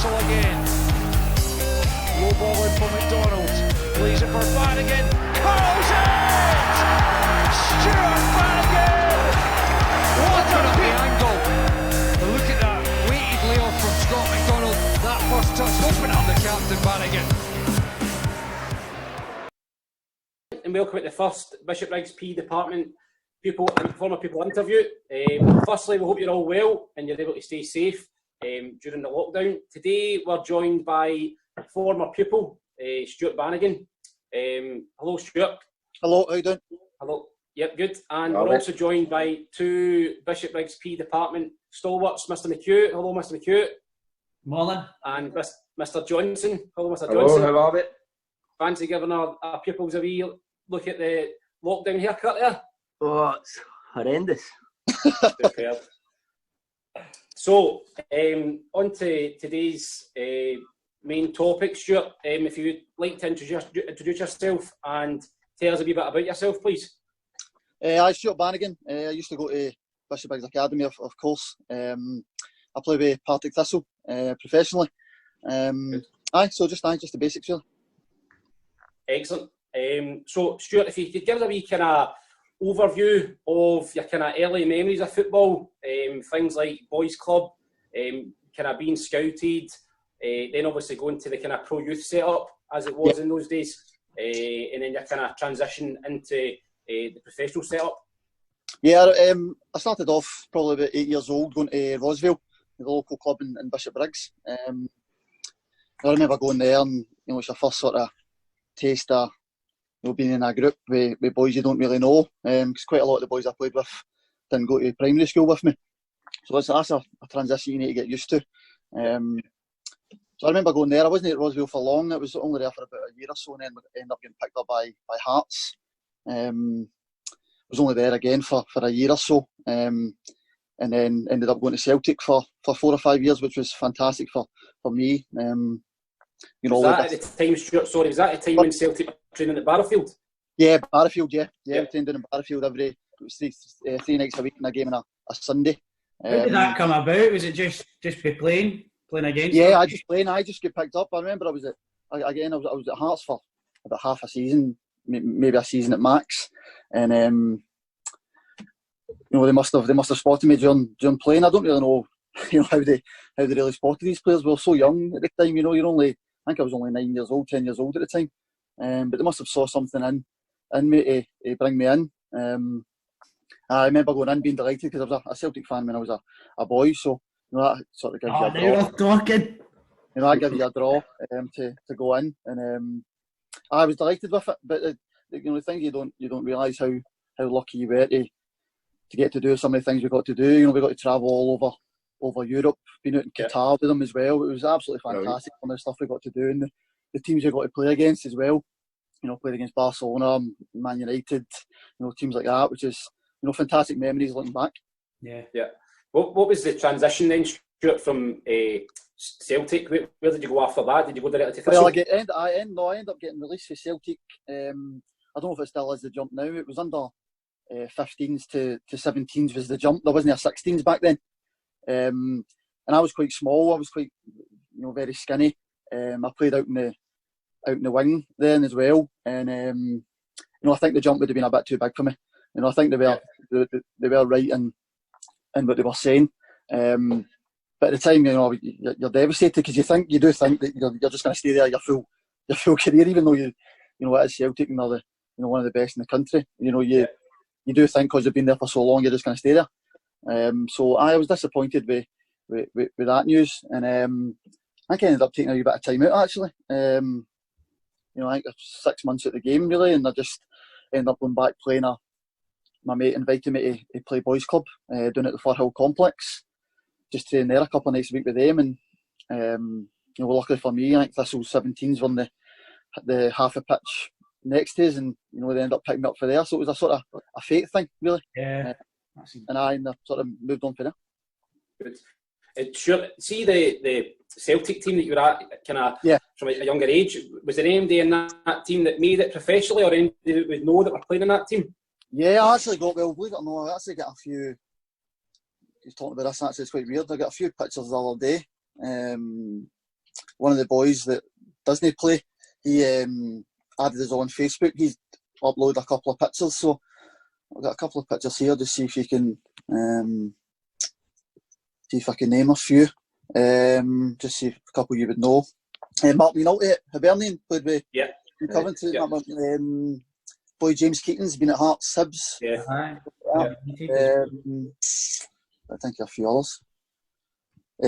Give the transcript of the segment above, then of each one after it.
Thistle again. Low ball in for McDonald. Plays it for Bannigan. Curls it! Stuart Bannigan! What a big angle! Look at that weighted layoff from Scott McDonald. That first touch opened up the captain Bannigan. And welcome to the first Bishopbriggs PE department pupil and former pupil interview. Firstly, we hope you're all well and you're able to stay safe during the lockdown. Today we're joined by former pupil Stuart Bannigan. Hello, Stuart. Hello, how you doing? Hello. Yep, good. And we're also joined by two Bishopbriggs PE department stalwarts, Mr. McHugh. Hello, Mr. McHugh. Morning. And Mr. Johnson. Hello, Mr. Hello, Johnson. how are we? Fancy giving our pupils a wee look at the lockdown haircut there? Oh, it's horrendous. Superb. So, on to today's main topic, Stuart. If you'd like to introduce yourself and tell us a wee bit about yourself, please. I'm Stuart Bannigan. I used to go to Bishopbriggs Academy, of course. I play with Partick Thistle professionally. So just the basics, really. Excellent. So, Stuart, if you could give us a wee kind of overview of your kind of early memories of football, things like boys' club, kind of being scouted, then obviously going to the kind of pro youth setup as it was in those days, and then your kind of transition into the professional setup. Yeah, I started off probably about 8 years old going to Rosville, the local club in Bishopbriggs. I remember going there, and it's your first sort of taste of being in a group with boys you don't really know, because quite a lot of the boys I played with didn't go to primary school with me, so that's a transition you need to get used to. So I remember going there. I wasn't at Rosville for long. I was only there for about a year or so, and then ended up getting picked up by Hearts. I was only there again for a year or so, and then ended up going to Celtic for 4 or 5 years, which was fantastic for me. Was that at the time, Stuart? Sorry, was that at the time when Celtic were training at Barrowfield? Yeah, Barrowfield. Yeah. We trained down in Barrowfield it was three nights a week and a game on a Sunday. How did that come about? Was it just for playing against? Yeah, I just get picked up. I remember I was at Hearts for about half a season, maybe a season at max, and they must have spotted me during playing. I don't really know, how they really spotted these players. We were so young at the time. I think I was only 9 years old, 10 years old at the time, but they must have saw something in me to bring me in. I remember going in being delighted because I was a Celtic fan when I was a boy, so that sort of gives you a draw. Now we're talking. That gives you a draw to go in, and I was delighted with it. But the things you don't realise how lucky you were to get to do some of the things we got to do. We got to travel all over Europe, been out in Qatar with them as well. It was absolutely fantastic, some of the stuff we got to do, and the teams we got to play against as well. Played against Barcelona, Man United, teams like that, which is fantastic memories looking back. Yeah. What was the transition then, Stuart, from Celtic? Where did you go after that? Did you go directly to Thistle? Well, I ended up getting released for Celtic. I don't know if it still is the jump now. It was under 15s to 17s was the jump. There wasn't a 16s back then. And I was quite small. I was quite, very skinny. I played out in the wing then as well, and I think the jump would have been a bit too big for me. I think they were right in what they were saying. But at the time, you're devastated because you do think that you're just going to stay there your full career, even though it is Celtic and they're one of the best in the country. You do think because you've been there for so long, you're just going to stay there. So I was disappointed with that news, and I think I ended up taking a wee bit of time out actually. I think 6 months at the game really, and I just ended up going back playing. My mate invited me to play boys' club down at the Firhill Complex. Just train there a couple of nights a week with them, and luckily for me, I think Thistle's 17s won the half a pitch next to us, and they ended up picking me up for there. So it was a sort of a fate thing, really. Yeah. And I sort of moved on for there. Good. Sure. See the Celtic team that you were at, kind of from a younger age. Was there anybody in that team that made it professionally, or anybody that would know that were playing in that team? Yeah, I actually got, believe it or not, I actually got a few. He's talking about this, actually, it's quite weird. I got a few pictures the other day. one of the boys that doesn't play, he added us on Facebook. He's uploaded a couple of pictures, so I've got a couple of pictures here to see if you can see if I can name a few. Just see if a couple you would know. Mark McNulty at Hibernian played with Coventry. Yeah. Boy James Keaton's been at Hearts, Hibs. Yeah. I think a few others.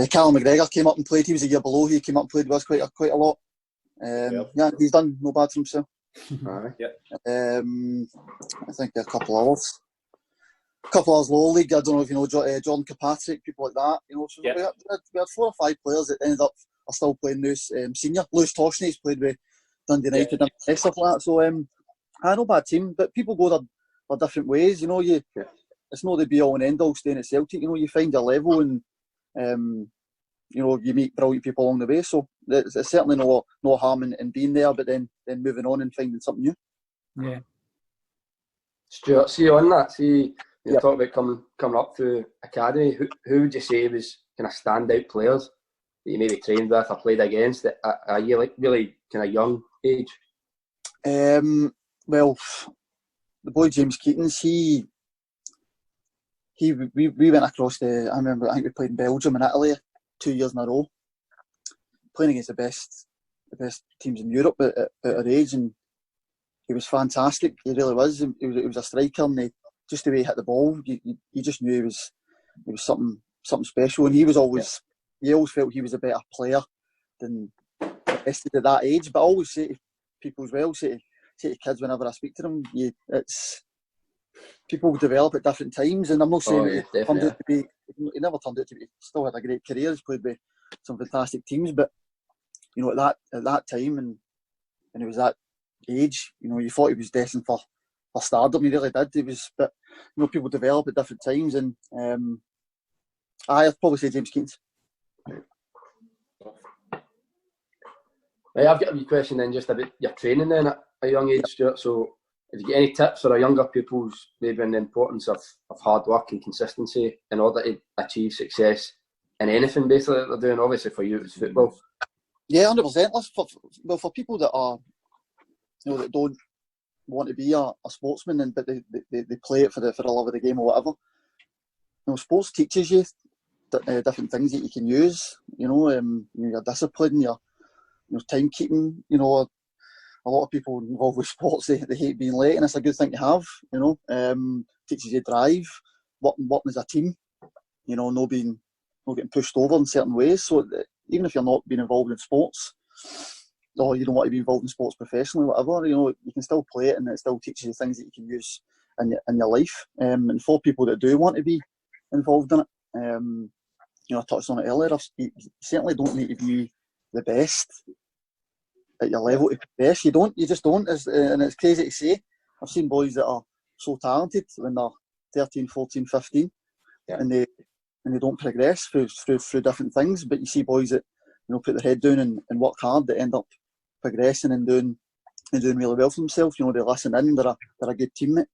Callum McGregor came up and played. He was a year below. He came up and played with us quite a lot. Yeah, he's done no bad for himself. I think a couple others. A couple others lower league. I don't know if you know Jordan Kirkpatrick, people like that. You know, so we had 4 or 5 players that ended up are still playing now. Senior Lewis Toshney's played with Dundee United and stuff like that. So no bad team, but people go their different ways. You know, it's not the be all and end all staying at Celtic. You know, you find your level and you know, you meet brilliant people along the way. So it's certainly no harm in being there, but then moving on and finding something new. Yeah. Stuart, see on that. See, you talk about coming up through academy. Who would you say was kind of standout players that you maybe trained with or played against at a really kind of young age? Well, the boy James Keaton's, we went across I think we played in Belgium and Italy 2 years in a row, playing against the best teams in Europe at our age, and he was fantastic. He really was. He was a striker, and just the way he hit the ball, you just knew he was something special. And he always felt he was a better player than the rest at that age. But I always say to people as well, say to kids whenever I speak to them, people develop at different times, and I'm not saying he never turned out to be. Still had a great career. He's played with some fantastic teams, but you know, at that time, and he was that age, you know, you thought he was destined for stardom. He really did. He was, but you know, people develop at different times, and I'd probably say James Keaton. Right, I've got a wee question then, just about your training then at a young age, Stuart. So, if you get any tips for our younger pupils, maybe on the importance of hard work and consistency in order to achieve success in anything basically that they're doing? Obviously for you it's football. Yeah, 100%. For people that are, you know, that don't want to be a sportsman, but they play it for the love of the game or whatever. You know, sports teaches you different things that you can use. You know, your discipline, your timekeeping. You know, a lot of people involved with sports, they hate being late, and it's a good thing to have. You know, teaches you drive, working as a team. You know, not getting pushed over in certain ways. So even if you're not being involved in sports, or you don't want to be involved in sports professionally, whatever, you know, you can still play it, and it still teaches you things that you can use in your life. And for people that do want to be involved in it, you know, I touched on it earlier. You certainly don't need to be the best at your level to progress. You just don't. And it's crazy to say. I've seen boys that are so talented when they're 13, 14, 15, and they don't progress through different things. But you see boys that, you know, put their head down and work hard, that end up progressing and doing really well for themselves. You know, they listen in. They're a good teammate.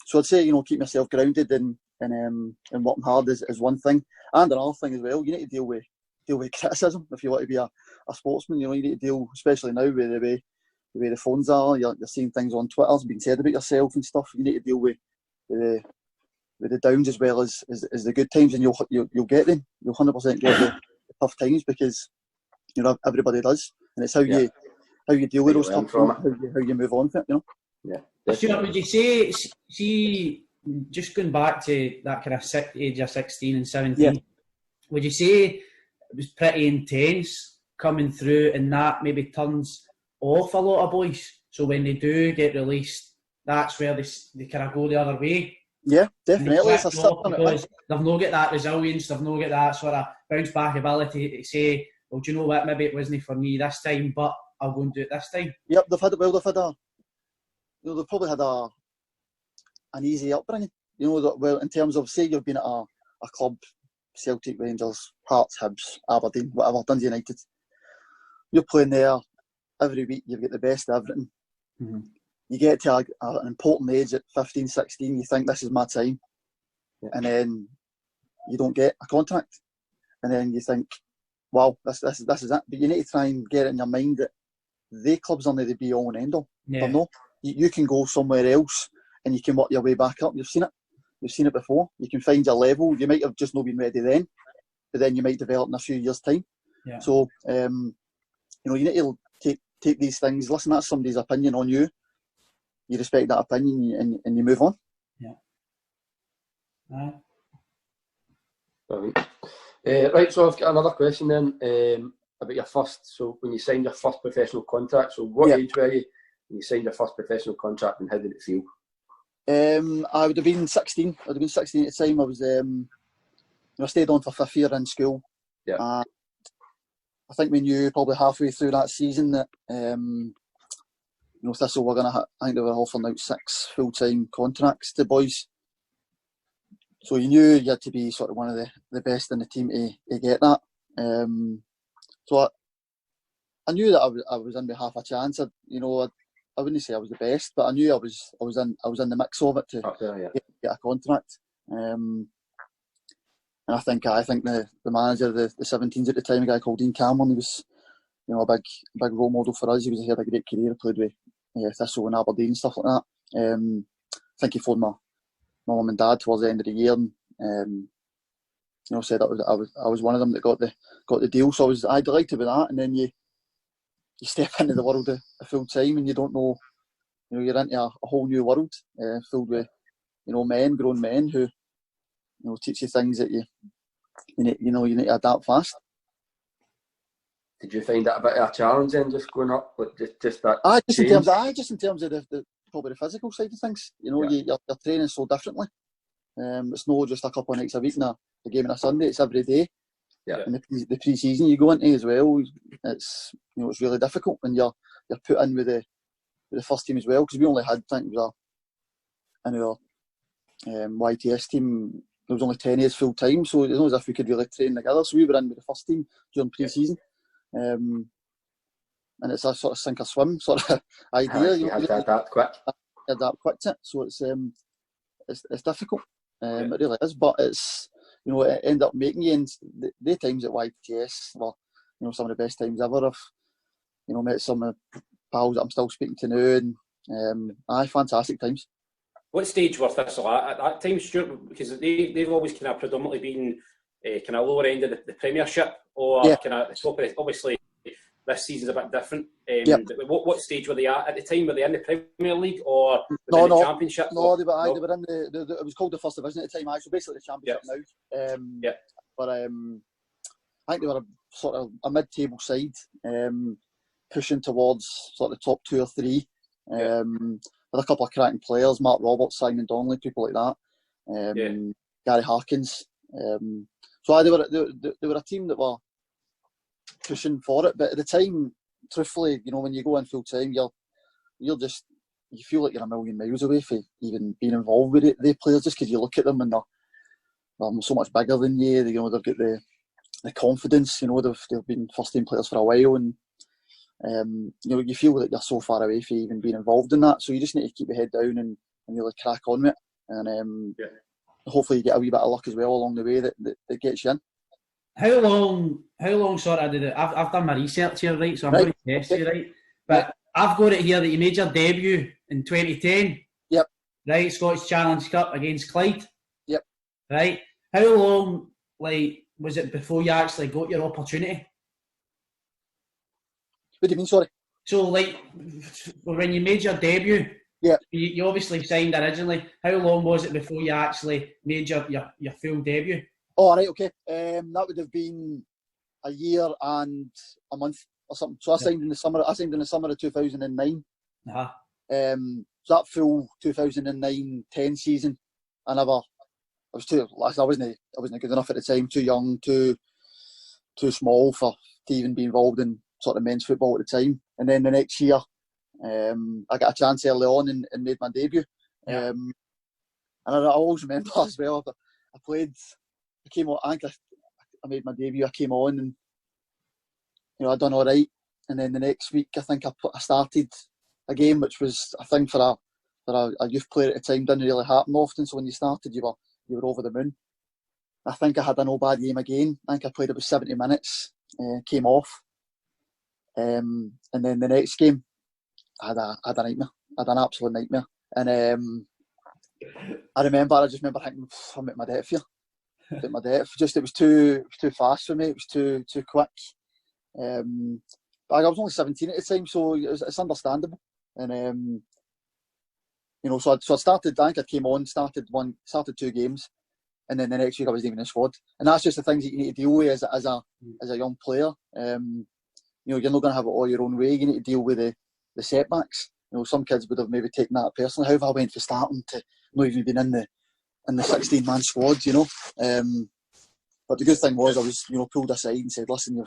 So I'd say, you know, keep yourself grounded and working hard is one thing. And another thing as well, you need to deal with criticism if you want to be a sportsman. You know, you need to deal, especially now with the way the phones are. You're seeing things on Twitter being said about yourself and stuff. You need to deal with the downs as well as the good times, and you'll get them. You'll 100% get the tough times, because you know everybody does, and it's how you deal with those tough times, how you move on from it. You know. Yeah. Stuart, would you say, see, just going back to that kind of age of 16 and 17, would you say it was pretty intense coming through, and that maybe turns off a lot of boys? So when they do get released, that's where they kind of go the other way. Yeah, definitely. It's because they've not got that resilience, they've not got that sort of bounce back ability to say, well, do you know what, maybe it wasn't for me this time, but I'll go and do it this time. Yep, they've probably had an easy upbringing. You know, well, in terms of, say you've been at a club, Celtic, Rangers, Hearts, Hibs, Aberdeen, whatever, Dundee United. You're playing there every week, you've got the best of everything. Mm-hmm. You get to an important age at 15, 16, you think this is my time. Yeah. And then you don't get a contract. And then you think, wow, this is it. But you need to try and get it in your mind that they clubs aren't the be all and end all. Yeah. No, you can go somewhere else and you can work your way back up. You've seen it before. You can find your level. You might have just not been ready then, but then you might develop in a few years' time. Yeah. So, you need to take these things. Listen, that's somebody's opinion on you. You respect that opinion and you move on. Yeah. Right, so I've got another question then about your first. So when you signed your first professional contract, so what age were you when you signed your first professional contract, and how did it feel? I would have been 16. I would have been 16 at the time. I was, I stayed on for 5th year in school. Yeah. I think we knew probably halfway through that season that Thistle were going to. I think they were offering out 6 full-time contracts to boys. So you knew you had to be sort of one of the best in the team to get that. So I knew that I was in with half a chance. I wouldn't say I was the best, but I knew I was in the mix of it to get a contract. And I think the manager of the 17s at the time, a guy called Ian McCall, he was a big role model for us. He had a great career, played with Thistle and Aberdeen and stuff like that. I think he phoned my mum and dad towards the end of the year and said that I was one of them that got the deal. So I was delighted with that. And then you step into the world of full time and you don't know, you're into a whole new world filled with grown men who teach you things that you need to adapt fast. Did you find that a bit of a challenge then, just going up, but just that? Just in terms of the probably the physical side of things. You're training so differently. It's not just a couple of nights a week and a game on a Sunday. It's every day. Yeah. And the pre-season you go into as well, it's it's really difficult when you're put in with the first team as well, because we only had, I think it was in our YTS team, there was only 10 years full time, so it's not as if we could really train together. So we were in with the first team during pre-season. And it's a sort of sink or swim sort of idea. You had to adapt quick. Adapt quick to it. So it's difficult. It really is, but it's it ended up making you. And the times at YTS were some of the best times ever. I've met some of the pals that I'm still speaking to now, and fantastic times. What stage were Thistle at that time, Stuart? Because they've always kind of predominantly been kind of lower end of the Premiership, or kind of top of it. Obviously, this season's a bit different. What stage were they at the time? Were they in the Premier League or in the Championship? No, they were in the. It was called the First Division at the time. So basically the Championship now. But I think they were sort of a mid-table side, pushing towards sort of top 2 or 3. With a couple of cracking players, Mark Roberts, Simon Donnelly, people like that. Gary Harkins. So they were a team that were pushing for it, but at the time, truthfully, when you go in full time, you feel like you're a million miles away from even being involved with it. The players, just because you look at them and they're so much bigger than you. They've got the confidence. They've been first team players for a while, and you feel that you're so far away from even being involved in that. So you just need to keep your head down and really crack on with it, and hopefully you get a wee bit of luck as well along the way that gets you in. How long sort of did it? I've done my research here, right? So I'm going to test you, right? But I've got it here that you made your debut in 2010. Yep. Right, Scottish Challenge Cup against Clyde. Yep. Right. How long, was it before you actually got your opportunity? What do you mean, sorry? So, when you made your debut, you obviously signed originally. How long was it before you actually made your full debut? Oh, right, okay. That would have been a year and a month or something. So I signed in the summer. I signed in the summer of 2009. Uh-huh. So that full 2009-10 season, I wasn't good enough at the time. Too young, too small to even be involved in sort of men's football at the time. And then the next year, I got a chance early on and made my debut. Yeah. And I always remember as well. I played. I came on. I made my debut. I came on and I done all right. And then the next week, I think I started a game, which was a thing for a youth player at the time. Didn't really happen often. So when you started, you were over the moon. I think I had a no bad game again. I think I played about 70 minutes. came off. And then the next game, I had a nightmare. I had an absolute nightmare. And I just remember thinking, I'm at my depth here. At my depth. Just, it was too fast for me. It was too quick. But I was only 17 at the time, so it's understandable. And so I started. I think I came on, started 2 games, and then the next week I wasn't even in the squad. And that's just the things that you need to deal with as a young player. You're not going to have it all your own way. You need to deal with the setbacks. Some kids would have maybe taken that personally. However, I went from starting to not even being in the 16-man squad. But the good thing was I was pulled aside and said, "Listen,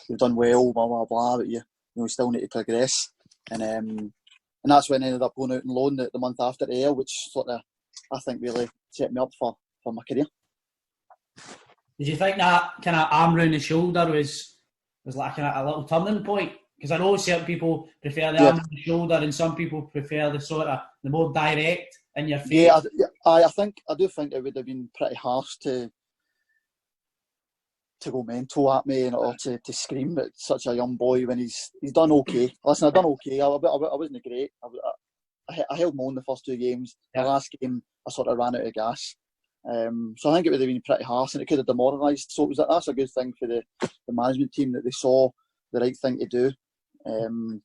you've done well, blah blah blah, but you still need to progress." And that's when I ended up going out on loan the month after Ayr, which sort of I think really set me up for my career. Did you think that kind of arm round the shoulder was like a little turning point? Because I know certain people prefer the arm round the shoulder, and some people prefer the more direct in your face. Yeah, I do think it would have been pretty harsh to go mental at me or to scream at such a young boy when he's done okay. Listen, I've done okay. I wasn't great. I held my own the first 2 games. The last game, I sort of ran out of gas. So I think it would have been pretty harsh, and it could have demoralised. So that's a good thing for the management team, that they saw the right thing to do. And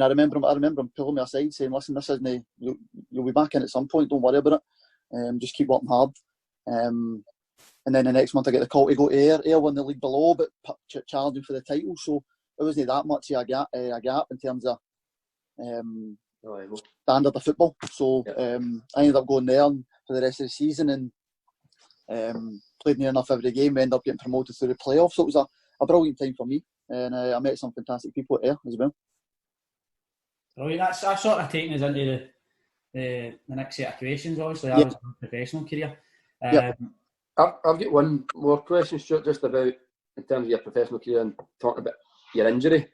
I remember him pulling me aside, saying, "Listen, this isn't. You'll be back in at some point. Don't worry about it. Just keep working hard." And then the next month I get the call to go to Ayr. Ayr won the league below, but challenging for the title. So it wasn't that much of a gap in terms of standard of football. So I ended up going there for the rest of the season and played near enough every game. Ended up getting promoted through the playoffs. So it was a brilliant time for me. And I met some fantastic people at Ayr as well. Brilliant. That's sort of taking us into the next set of questions, obviously. That was a professional career. I've got one more question, Stuart, just about in terms of your professional career and talking about your injury.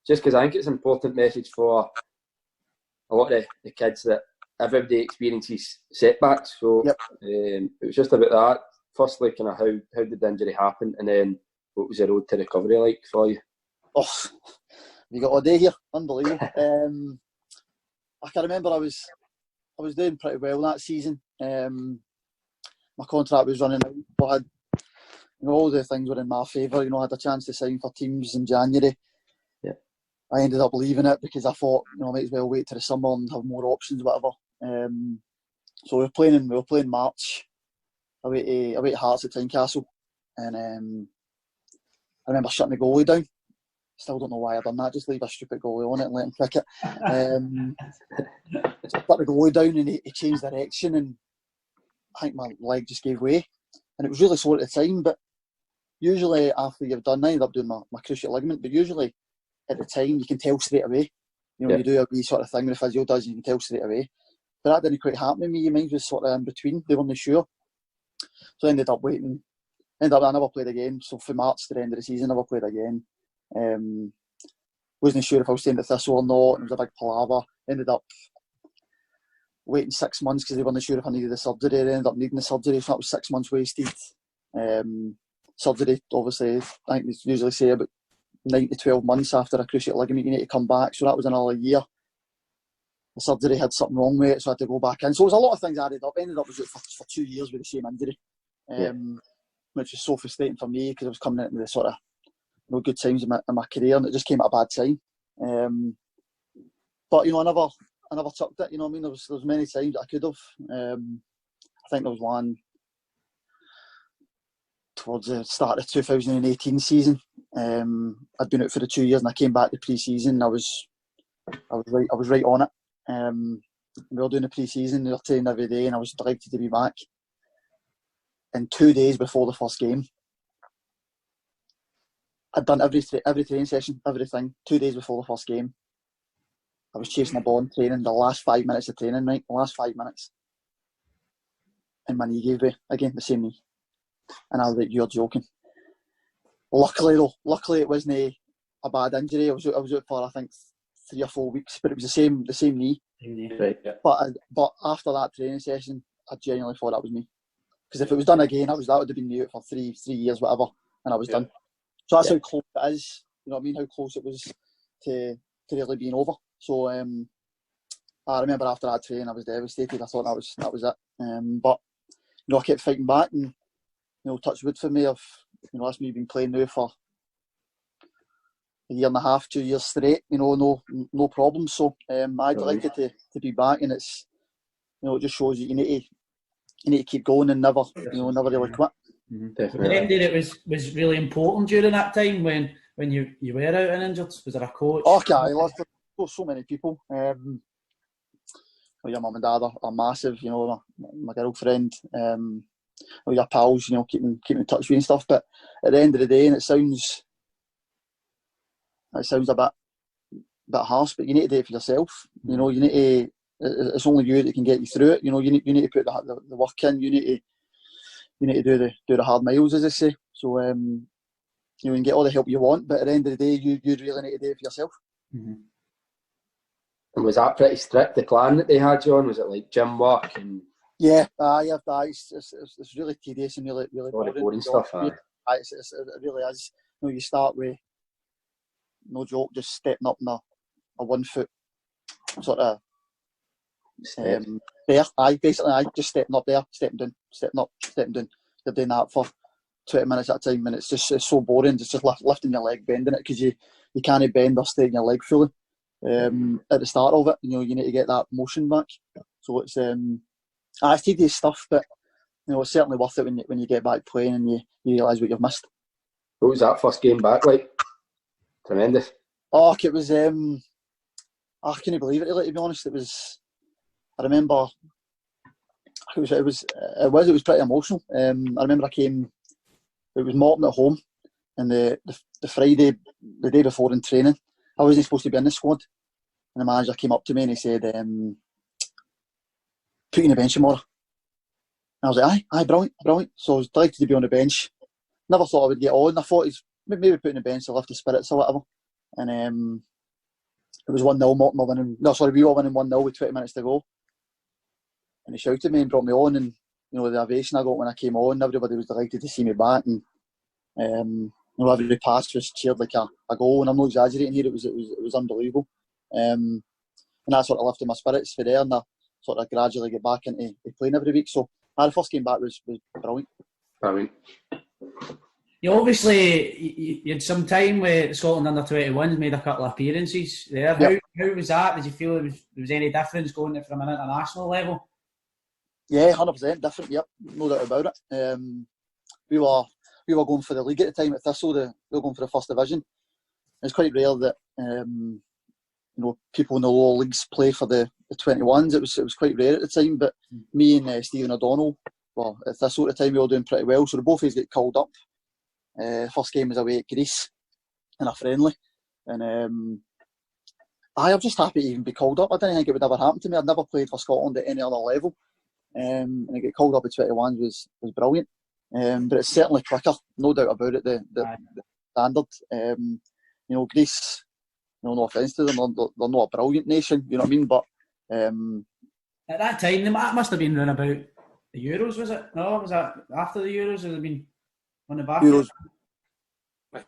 Just because I think it's an important message for a lot of the kids that everybody experiences setbacks. So it was just about that. Firstly, kind of how did the injury happen, and then what was the road to recovery like for you? Oh, you got all day here, unbelievable. I can remember I was doing pretty well that season. My contract was running out, but I had, all the things were in my favour. I had a chance to sign for teams in January. Yeah. I ended up leaving it because I thought, I might as well wait till the summer and have more options, whatever. So we were playing March away to Hearts at Tynecastle, and I remember shutting the goalie down. Still don't know why I done that. Just leave a stupid goalie on it and let him kick it. So I put the goalie down and he changed direction, and I think my leg just gave way, and it was really sore at the time. But usually after you've done, I ended up doing my cruciate ligament. But usually at the time you can tell straight away. You do a wee sort of thing when the physio does, you can tell straight away. But that didn't quite happen to me. Mine was sort of in between. They weren't sure, so I ended up waiting. I never played again. So from March to the end of the season, I never played again. Wasn't sure if I was staying at Thistle or not. It was a big palaver. Ended up waiting 6 months because they weren't sure if I needed the surgery. I ended up needing the surgery, so that was 6 months wasted. Surgery, obviously, I think they usually say about 9 to 12 months after a cruciate ligament, you need to come back. So that was another year. The surgery had something wrong with it, so I had to go back in. So it was a lot of things added up. I ended up for 2 years with the same injury, which was so frustrating for me because I was coming into the sort of good times in my career, and it just came at a bad time. But I never tucked it. There was many times I could have. I think there was one towards the start of the 2018 season. I'd been out for the 2 years, and I came back to pre-season. I was right on it. We were doing the pre-season. We were training every day, and I was delighted to be back. And 2 days before the first game, I'd done every training session, everything. 2 days before the first game, I was chasing a ball in training. The last 5 minutes of training, right? The last 5 minutes, and my knee gave way again, the same knee. And I was like, "You're joking." Luckily it wasn't a bad injury. I was out for I think 3 or 4 weeks, but it was the same knee. Right. Yeah. But after that training session, I genuinely thought that was me. Because if it was done again, that would have been me out for three years, whatever. and I was done. So that's how close it is. You know what I mean? How close it was to really being over. So I remember after that training, I was devastated. I thought that was it. But you know, I kept fighting back, and you know, touch wood for me. That's me been playing now for a year and a half, 2 years straight. You know, no problems. So I'm delighted to be back, and it's, you know, it just shows that you need to keep going and never really quit. Definitely. It was really important during that time when you were out and injured. Was there a coach? Okay, there's so many people. Your mum and dad are massive. You know, my girlfriend, your pals. You know, keep in touch with you and stuff. But at the end of the day, and it sounds a bit harsh, but you need to do it for yourself. You know, you need to. It's only you that can get you through it. You know, you need to put the work in. You need to do the hard miles, as I say. So you know, you can get all the help you want, but at the end of the day, you really need to do it for yourself. Mm-hmm. And was that pretty strict, the plan that they had you on? Was it like gym work and? Yeah, it's really tedious and really all the boring stuff. It really is. You know, you start with, no joke, just stepping up in a 1 foot sort of there. Basically, just stepping up there, stepping down, stepping up, stepping down. You're doing that for 20 minutes at a time, and it's so boring. It's just lifting your leg, bending it, because you can't bend or straighten your leg fully at the start of it. You know, you need to get that motion back. So it's tedious stuff, but you know, it's certainly worth it when you get back playing and you realise what you've missed. What was that first game back like? Tremendous. Oh, it was. I couldn't believe it. Really, to be honest, it was. I remember. It was pretty emotional. I remember I came. It was Morton at home, and the Friday, the day before in training, I wasn't supposed to be in the squad, and the manager came up to me and he said, "Put you on the bench tomorrow." And I was like, "Aye, brilliant." So I was delighted to be on the bench. Never thought I would get on. I thought he's maybe putting the bench to lift the spirits or whatever. And it was 1-0. Morton were winning. No, sorry, we were winning 1-0 with 20 minutes to go. And he shouted at me and brought me on, and you know, the ovation I got when I came on, everybody was delighted to see me back, and you know, every pass was cheered like a goal, and I'm not exaggerating here. It was unbelievable, and that sort of lifted my spirits for there, and I sort of gradually get back into playing every week. So the first game back was brilliant. Brilliant. You obviously you had some time with Scotland under-21s, made a couple of appearances there. Yep. How was that? Did you feel there was any difference going from an international level? Yeah, 100% different. Yep, no doubt about it. We were going for the league at the time at Thistle. We were going for the first division. It's quite rare that you know, people in the lower leagues play for the 21s. It was quite rare at the time. But me and Stephen O'Donnell, well, at Thistle at the time, we were doing pretty well. So the both of us get called up. First game was away at Greece in a friendly, and I'm just happy to even be called up. I didn't think it would ever happen to me. I'd never played for Scotland at any other level. And I get called up at 21s was brilliant. But it's certainly quicker, no doubt about it, the standard. You know, Greece, you know, no offence to them, they're not a brilliant nation, you know what I mean? But at that time, they must have been around about the Euros, was it? No, was that after the Euros? Or had been on the back? Euros.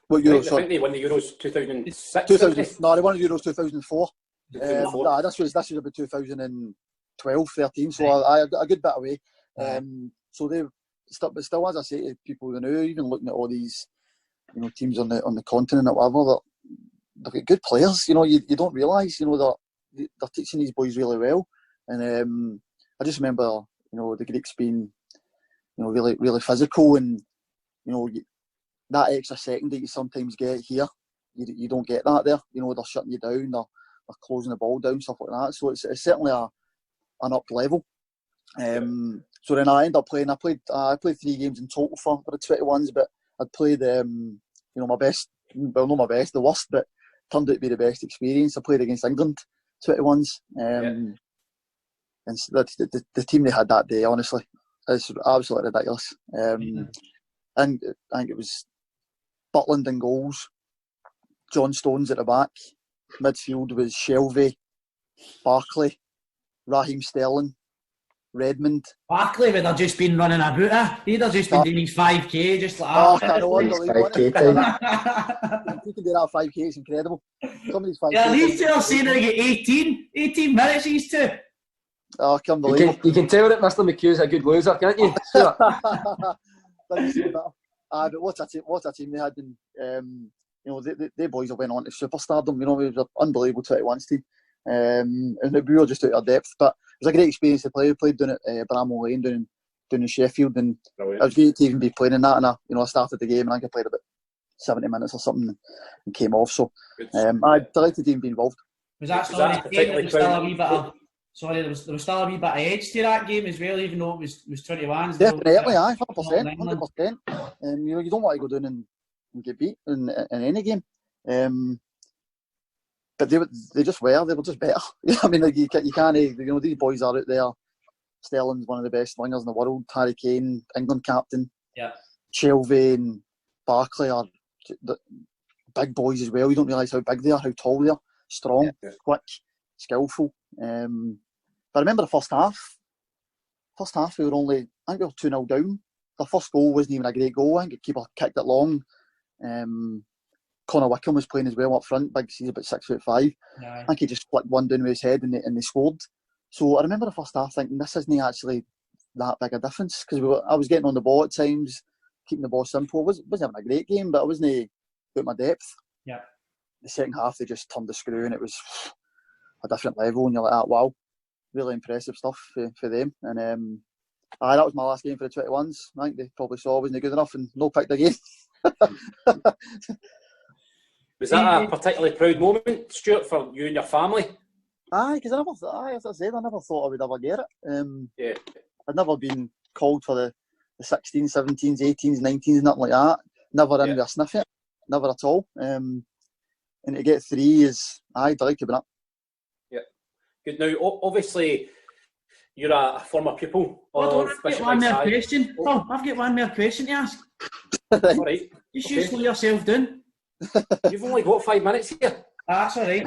What Euros? I think they won the Euros 2006. 2000. No, they won the Euros 2004. This was about 2012, 13. So I a good bit away. So they, but still, as I say to people who know, even looking at all these, you know, teams on the continent or whatever, they've got good players. You know, you don't realise, you know, they're teaching these boys really well. And I just remember, you know, the Greeks being, you know, really, really physical, and you know, that extra second that you sometimes get here, you don't get that there. You know, they're shutting you down, they're closing the ball down, stuff like that. So it's certainly an up level. So then I ended up playing. I played 3 games in total for the 21s, but I'd played, you know, my best. Well, not my best, the worst, but turned out to be the best experience. I played against England 21s, and the team they had that day, honestly, is absolutely ridiculous. And I think it was Butland in goals, John Stones at the back. Midfield was Shelvey, Barkley, Raheem Sterling, Redmond. Barclay would have just been running about. He'd have just been doing his 5k, just like Oh, that. I know, unbelievable. 5k time. If you can do that 5k, it's incredible. Somebody's 5k. Yeah, these two are saying they get 18 minutes, these two. Oh, unbelievable. You can tell that Mr. McHugh's a good loser, can't you? Stuart? But what a team they had. And, you know, they boys have went on to superstardom. You know, it was an unbelievable 21s team. And we were just out of depth. But it was a great experience to play. We played down at Bramall Lane, down in Sheffield. And Brilliant. it was great to even be playing in that. And I started the game and I think I played about 70 minutes or something and came off. So I'm delighted to even be involved. Was that still a wee bit of... Sorry, there was still a wee bit of edge to that game as well, even though it was 21s. Definitely, 100%. You don't want to go down and get beat in any game. But they just were. They were just better. I mean, like, you can't. You know, these boys are out there. Sterling's one of the best wingers in the world. Harry Kane, England captain. Yeah. Shelvey and Barclay are the big boys as well. You don't realise how big they are, how tall they are, strong, quick, skillful. But I remember the first half. First half, we were only, I think we were 2-0 down. The first goal wasn't even a great goal. I think the keeper kicked it long. Connor Wickham was playing as well up front. Big, he's about 6'5". Yeah. I think he just flicked one down with his head and they scored. So I remember the first half thinking, this isn't actually that big a difference, because I was getting on the ball at times, keeping the ball simple. I wasn't having a great game, but I wasn't out my depth. Yeah. The second half, they just turned the screw and it was a different level, and you're like, wow, really impressive stuff for them. And that was my last game for the 21s. I think they probably saw I wasn't good enough and no picked again. Was that a particularly proud moment, Stuart, for you and your family? Aye, because as I said, I never thought I would ever get it. Yeah. I'd never been called for the 16s, 17s, 18s, 19s, nothing like that. Never in with a sniff it, never at all. And to get 3 is, delighted with that. Yeah. Good. Now, obviously, you're a former pupil of Bishopbriggs Academy. I've got one more question to ask. All right. Just slow yourself down. You've only got 5 minutes here. That's all right.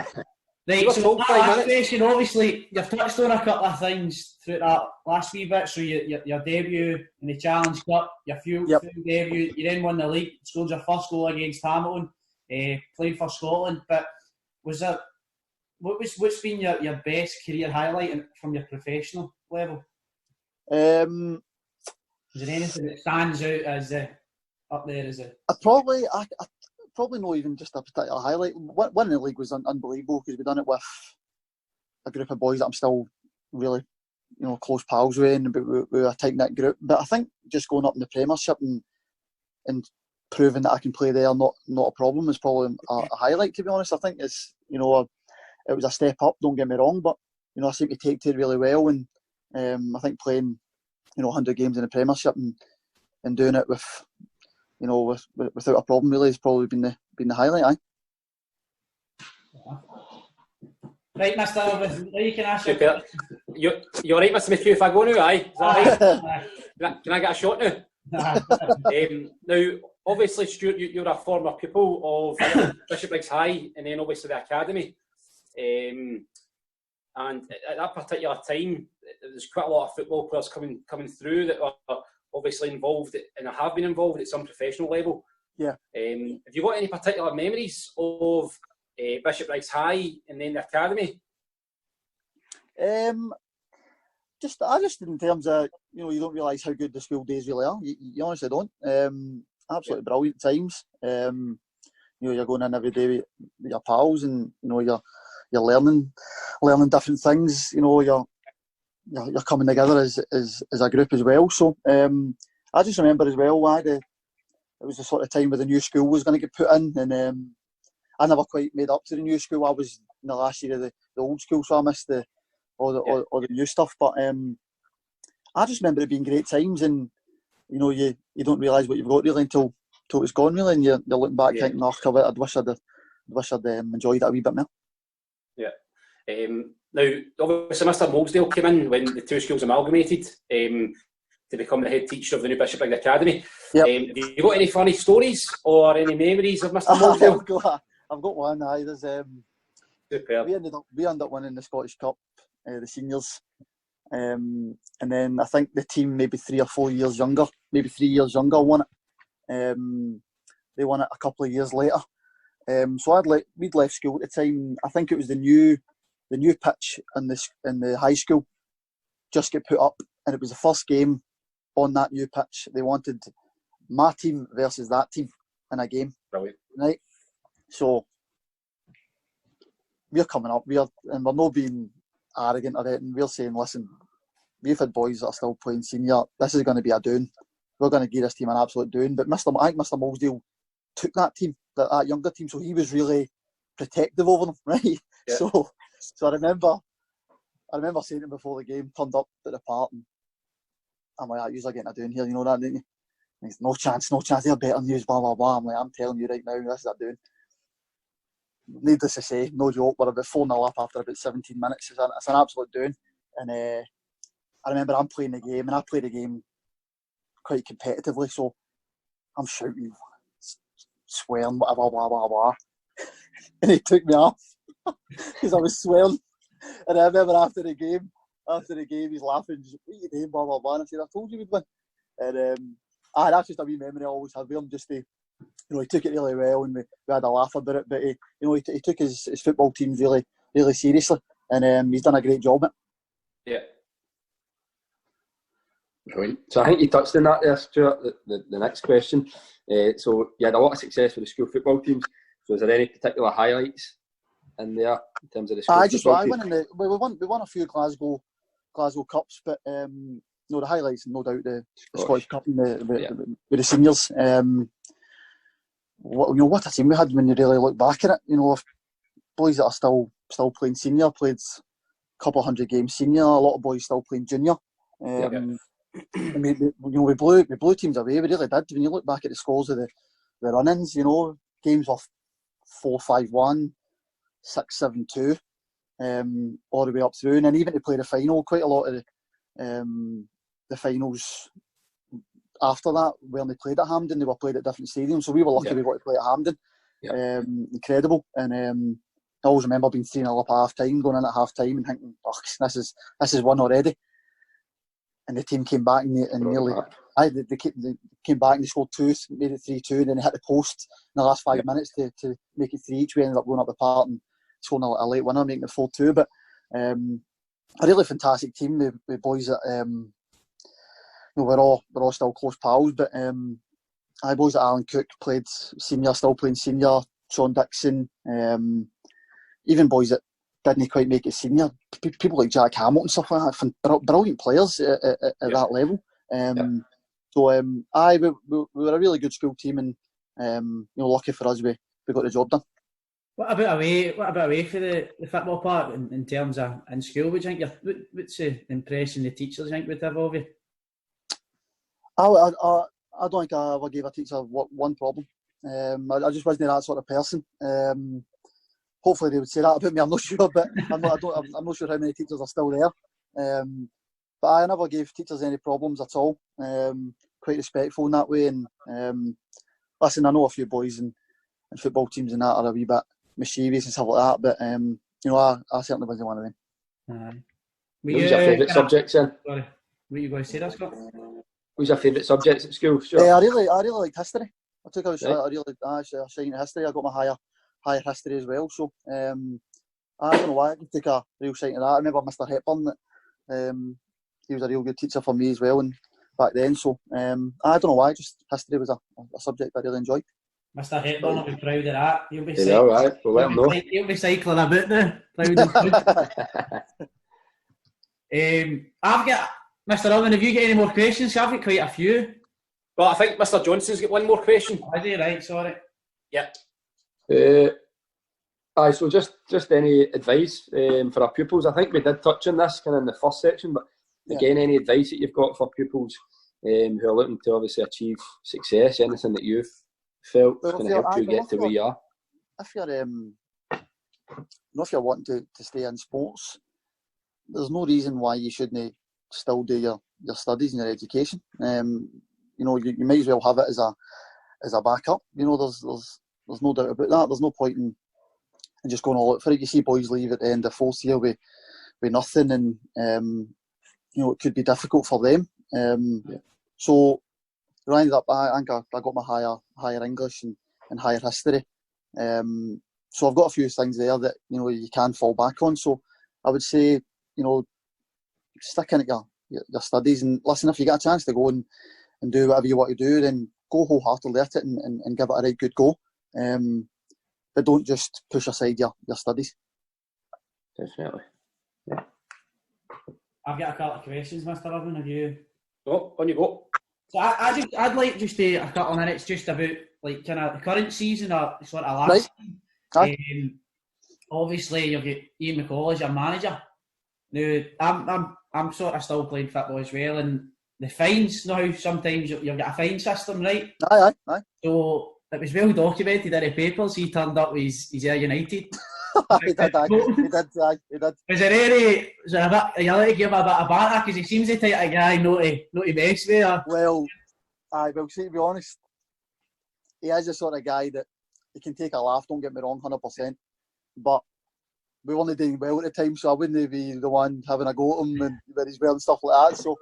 Right, so that last question, obviously, you've touched on a couple of things through that last wee bit. So your debut in the Challenge Cup, your full debut, you then won the league, scored your first goal against Hamilton, played for Scotland. But what's been your best career highlight from your professional level? Is there anything that stands out as up there as a... I probably not even just a particular highlight. Winning the league was unbelievable, because we've done it with a group of boys that I'm still really, close pals with, and we're a tight-knit group. But I think just going up in the Premiership and proving that I can play there, not a problem, is probably a highlight, to be honest. I think it's, it was a step up, don't get me wrong, but, I seem to take to it really well, and I think playing, 100 games in the Premiership and doing it with, without a problem really has probably been the highlight, aye. Right, Mr. Elvis, now you can ask Super. You're right, Mr. McHugh, if I go now, aye? Is that right? Can I get a shot now? Now, obviously, Stuart, you're a former pupil of Bishopbriggs High, and then obviously the Academy. And at that particular time, there's quite a lot of football players coming through that are obviously involved and have been involved at some professional level. Yeah. Have you got any particular memories of Bishopbriggs High and then the Academy? Just in terms of, you don't realise how good the school days really are. You honestly don't. Absolutely brilliant times. You're going in every day with your pals, and you're learning different things. You're coming together as a group as well. So I just remember as well, it was the sort of time where the new school was going to get put in, and I never quite made up to the new school. I was in the last year of the old school, so I missed all the new stuff. But I just remember it being great times, and you don't realise what you've got really until it's gone really, and you're looking back thinking, I'd wish I'd enjoyed it a wee bit more. Yeah. Now, obviously, Mr. Molesdale came in when the two schools amalgamated to become the head teacher of the new Bishopbriggs Academy. Yep. Have you got any funny stories or any memories of Mr. Molesdale? I've got one. There's Superb. we ended up winning the Scottish Cup, the seniors, And then I think the team maybe 3 or 4 years younger, maybe 3 years younger, won it. They won it a couple of years later. So we'd left school at the time. I think it was the new pitch in the high school just get put up, and it was the first game on that new pitch. They wanted my team versus that team in a game. Brilliant. Right? So we're coming up, we're not being arrogant or anything. We're saying, listen, we've had boys that are still playing senior. This is going to be a doing. We're going to give this team an absolute doing. But I think Mr. Mulsdale took that team, that younger team, so he was really protective over them, right? Yeah. So I remember saying to him before the game, turned up at the part, and I'm like, you're getting a doing here, you know that, didn't you? And he's, no chance, they're better than you, blah, blah, blah. I'm like, I'm telling you right now, this is a doing. Needless to say, no joke, we're about 4-0 up after about 17 minutes. It's an absolute doing. And I remember I'm playing the game, and I play the game quite competitively, so I'm shouting, swearing, whatever, blah, blah, blah. And he took me off because I was swearing. And I remember after the game, he's laughing, what are you doing, blah, blah, blah. And I said, I told you we'd win. And that's just a wee memory I always have with him, just to, he took it really well, and we had a laugh about it, but he took his football teams really, really seriously, and he's done a great job at it. Yeah. Brilliant. So I think you touched on that there, Stuart, the next question. So you had a lot of success with the school football teams. So is there any particular highlights in there in terms of the school football team? We won a few Glasgow Cups, but the highlights, no doubt, the Scottish Cup and with the seniors. What a team we had when you really look back at it. Boys that are still playing senior, played a couple of 100 games senior, a lot of boys still playing junior. We blew teams away, we really did. When you look back at the scores of the run-ins, games of 4-5-1, 6-7-2, all the way up through, and then even to play the final, quite a lot of the finals after that, when they played at Hampden, they were played at different stadiums, so we were lucky we got to play at Hampden. Incredible. And I always remember being 3-0 up at half time, going in at half time and thinking, this is one already. And the team came back and they came back and they scored 2, made it 3-2, and then they hit the post in the last 5 minutes to make it 3 each. We ended up going up the part and scoring a late winner, making it 4-2. But a really fantastic team with boys that we're all still close pals. But boys at Alan Cook played senior, still playing senior. Sean Dixon, even boys that didn't quite make it senior. People like Jack Hamilton, stuff like that. Brilliant players at that level. So we were a really good school team, and lucky for us, we got the job done. What about away for the football part in terms of in school? What do you think? What's the impression the teachers think would have of you? I don't think I ever gave a teacher one problem. I just wasn't that sort of person. Hopefully they would say that about me. I'm not sure, but I'm not sure how many teachers are still there. But I never gave teachers any problems at all. Quite respectful in that way. And listen, I know a few boys in football teams and that are a wee bit mischievous and stuff like that. But I certainly wasn't one of them. What was your favourite subjects then? Sorry, what are you going to say there, Scott? What was your favourite subjects at school? Sure. I really liked history. I really shine at history. I got my higher history as well. So I don't know why I could take a real shine to that. I remember Mr. Hepburn, that he was a real good teacher for me as well, and back then. So I don't know why. Just history was a subject I really enjoyed. Mr. Hepburn will be proud of that. He'll be he'll be cycling about now. Proud of I've got Mr. Irwin. Have you got any more questions? I've got quite a few. Well, I think Mr. Johnson's got one more question. Is he right? Sorry. Yeah. So just any advice for our pupils? I think we did touch on this kind of in the first section, but again, any advice that you've got for pupils who are looking to obviously achieve success? Anything that you've felt is going to help you get to where you are? If you're wanting to stay in sports, there's no reason why you shouldn't still do your studies and your education. You might as well have it as a backup. There's no doubt about that. There's no point in just going all out for it. You see boys leave at the end of fourth year with nothing, and it could be difficult for them. So I ended up, I think I got my higher English and higher history. So I've got a few things there that, you can fall back on. So I would say, stick in at your studies, and listen, if you get a chance to go and do whatever you want to do, then go wholeheartedly at it and give it a right good go. But don't just push aside your studies. Definitely. Yeah. I've got a couple of questions, Mr. Irvin. Have you? Oh, on you go. So I'd like just a couple of minutes just about like kind of the current season or sort of last season. Obviously, you've got Ian McCall as your manager. Now, I'm sort of still playing football as well, and the fines now, sometimes you've got a fine system, right? Aye. So it was well documented in the papers. He turned up with his Ayr United. He did. Was there any? Are you allowed to give him a bit of banter, because he seems the type of guy not to mess with? Well, see, to be honest, he is the sort of guy that he can take a laugh. Don't get me wrong, 100%. But we weren't doing well at the time, so I wouldn't be the one having a go at him and when he's well and stuff like that. So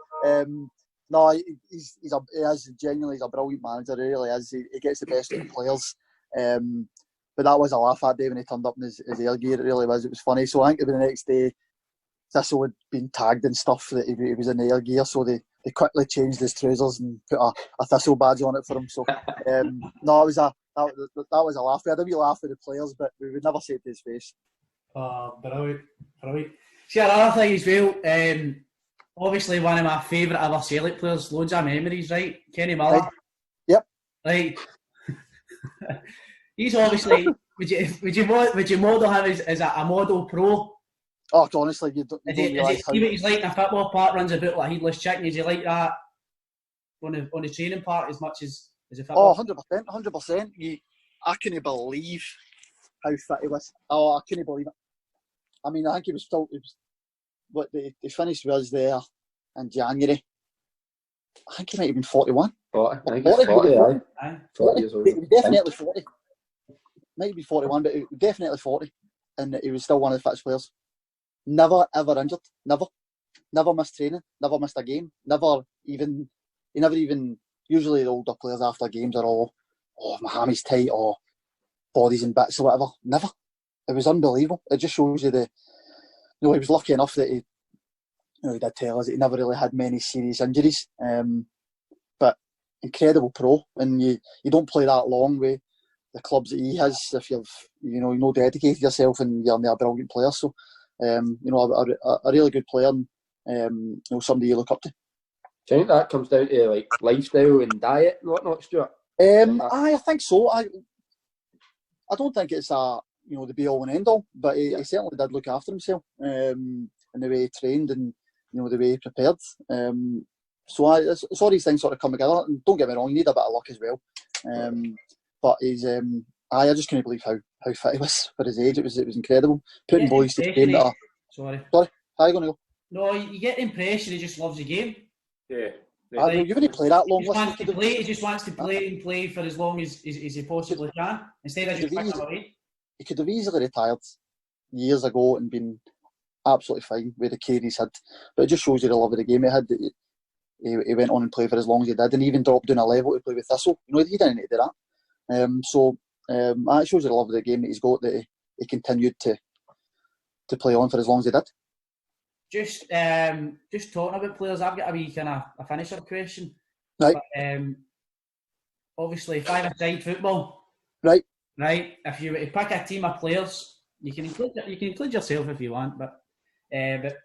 no, he's genuinely a brilliant manager. He really is. He gets the best of the players. But that was a laugh that day when he turned up in his Ayr gear. It really was. It was funny. So I think the next day, Thistle had been tagged and stuff that he was in Ayr gear. So they quickly changed his trousers and put a Thistle badge on it for him. So no, it was that was a laugh. We had a wee laugh with the players, but we would never say it to his face. Brilliant. See, another thing as well. Obviously, one of my favourite ever Celtic players. Loads of memories, right? Kenny Miller. Right. Yep. Right. He's obviously. Would you model him as a model pro? Oh, honestly, you don't Is realise it he's like a football part, runs about like a headless chicken? Is he like that on the training part as much as a football? Oh, 100%. I couldn't believe how fit he was. Oh, I couldn't believe it. I mean, I think he was still. What they finished with us there in January. I think he might have been 41. 40. I think he's 40, aye. 40 years old. He was definitely 40. Might be 41, but he was definitely 40. And he was still one of the fittest players. Never, ever injured. Never missed training. Never missed a game. He never even, usually the older players after games are all, my hammy's tight, or body's in bits or whatever. Never. It was unbelievable. It just shows you he was lucky enough that he did tell us that he never really had many serious injuries. But incredible pro, and you don't play that long with the clubs that he has if you've dedicated yourself and you're a brilliant player. So a really good player, and somebody you look up to. Do you think that comes down to like lifestyle and diet and whatnot, Stuart? I think so. I don't think it's the be all and end all, but he certainly did look after himself, in the way he trained and the way he prepared. So it's all these things sort of come together. And don't get me wrong, you need a bit of luck as well. But he's I just couldn't believe how fit he was for his age. It was incredible. Putting boys to train that. Sorry. How are you going to go? No, you get the impression he just loves the game. Yeah. You wouldn't play that long. He just wants to play for as long as he possibly can, instead of just picking away. He could have easily retired years ago and been absolutely fine with the career he's had. But it just shows you the love of the game he had. He went on and played for as long as he did, and even dropped down a level to play with Thistle. He didn't need to do that. It shows you the love of the game that he's got, that he continued to play on for as long as he did. Just talking about players, I've got a wee kind of a finisher question. Right. But, obviously, five-a-side football. Right. If you were to pick a team of players, you can include yourself if you want, but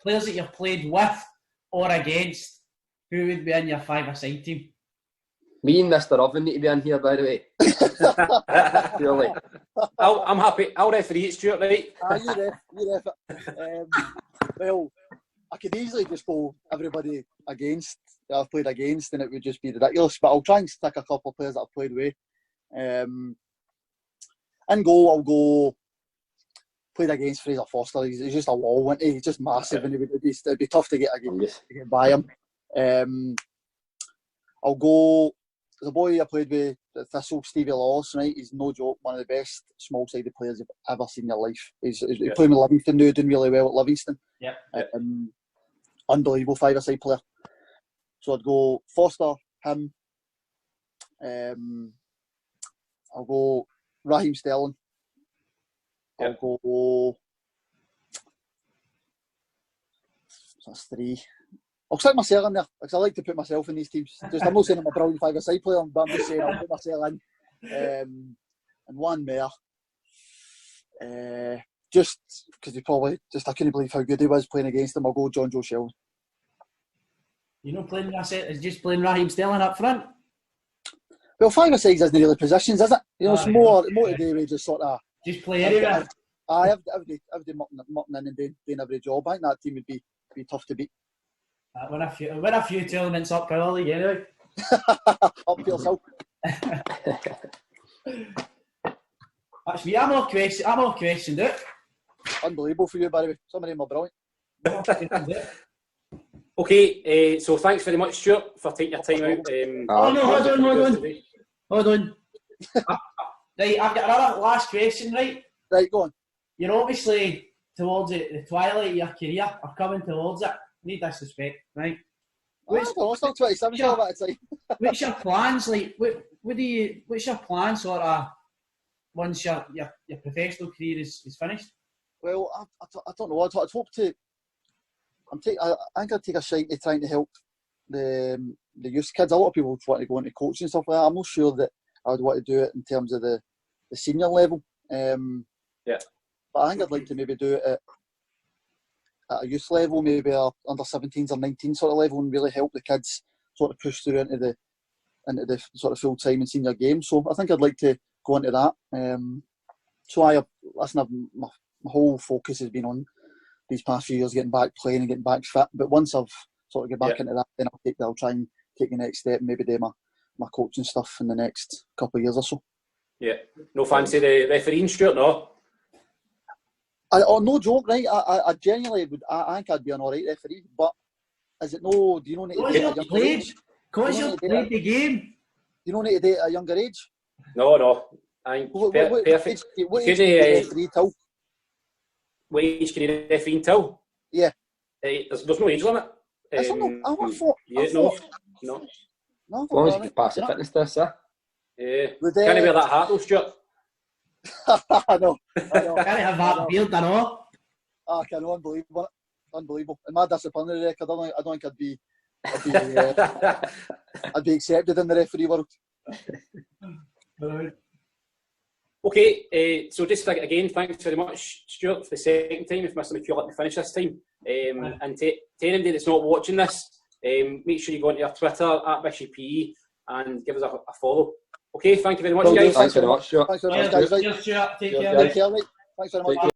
players that you've played with or against, who would be in your five-a-side team? Me and Mr. Irvin need to be in here, by the way. Really. I'm happy. I'll referee it, Stuart, right? You ref it. Well, I could easily just go everybody against that I've played against, and it would just be ridiculous. But I'll try and stick a couple of players that I've played with. In goal, I'll go. Played against Fraser Foster. He's just a wall, wasn't he? He's just massive, and it'd be tough to get by him. I'll go. There's a boy I played with at Thistle, Stevie Lawless, right? He's no joke, one of the best small-sided players you've ever seen in your life. He's playing with Livingston now, doing really well at Livingston. Yeah. unbelievable five-a-side player. So I'd go Foster, him. I'll go Raheem Sterling. Yep. I'll go. That's 3. I'll stick myself in there because I like to put myself in these teams. I'm not saying I'm a brilliant five-a-side player, but I'm just saying I'll put myself in. And one more. Just because I couldn't believe how good he was playing against him. I'll go John Joe Shelvey. You're not playing it's just playing Raheem Sterling up front. Well, five-a-sides isn't really positions, is it? It's more today we just sort of just play anywhere. Everybody mucking in and doing every job. I think that team would be tough to beat. Win a few tournaments up Carl League anyway. Up for yourself. That's me. I'm all questioned it. Unbelievable for you, by the way. Some of them are brilliant. Okay, so thanks very much, Stuart, for taking your time out. Hold on. Right, I've got another last question, right? Right, go on. You're obviously towards the twilight of your career, or coming towards it. Need disrespect, right? I'm still 27, so that's like. What's your plans like? What's your plan sort of once your professional career is finished? Well, I don't know. I'd hope to. I think I'd take a shine to trying to help the youth kids. A lot of people want to go into coaching and stuff like that. I'm not sure that I would want to do it in terms of the senior level. But I think I'd like to maybe do it at a youth level, maybe a under 17s or 19 sort of level, and really help the kids sort of push through into the sort of full time and senior game. So I think I'd like to go into that. My whole focus has been on these past few years getting back playing and getting back fit. But once I've sort of get back into that, then I'll try and take the next step and maybe do my coaching stuff in the next couple of years or so. Yeah. No fancy the refereeing, Stuart, no? No joke, right? I genuinely would. I think I'd be an alright referee, but is it no? Do you not need to date at a younger age? Because you played the game. You don't need to date at a younger age? No. I think perfect. What age can you referee till? What age can you referee till? Yeah. There's no age limit. No. As long as you can pass the fitness test, sir. Yeah. Can't wear that hat though, Stuart. I know. Can't have that beard, I know. I can, unbelievable. In my disciplinary record, I don't think I'd be accepted in the referee world. Okay, so just again, thanks very much, Stuart, for the second time. If Mr. McCall let me finish this time, and to anybody that's not watching this, make sure you go onto our Twitter at Bishy PE and give us a follow. Okay, thank you very much, guys. Thanks very much, Stuart. Thanks very much, guys. Cheers, Stuart. Take care. Thanks very much.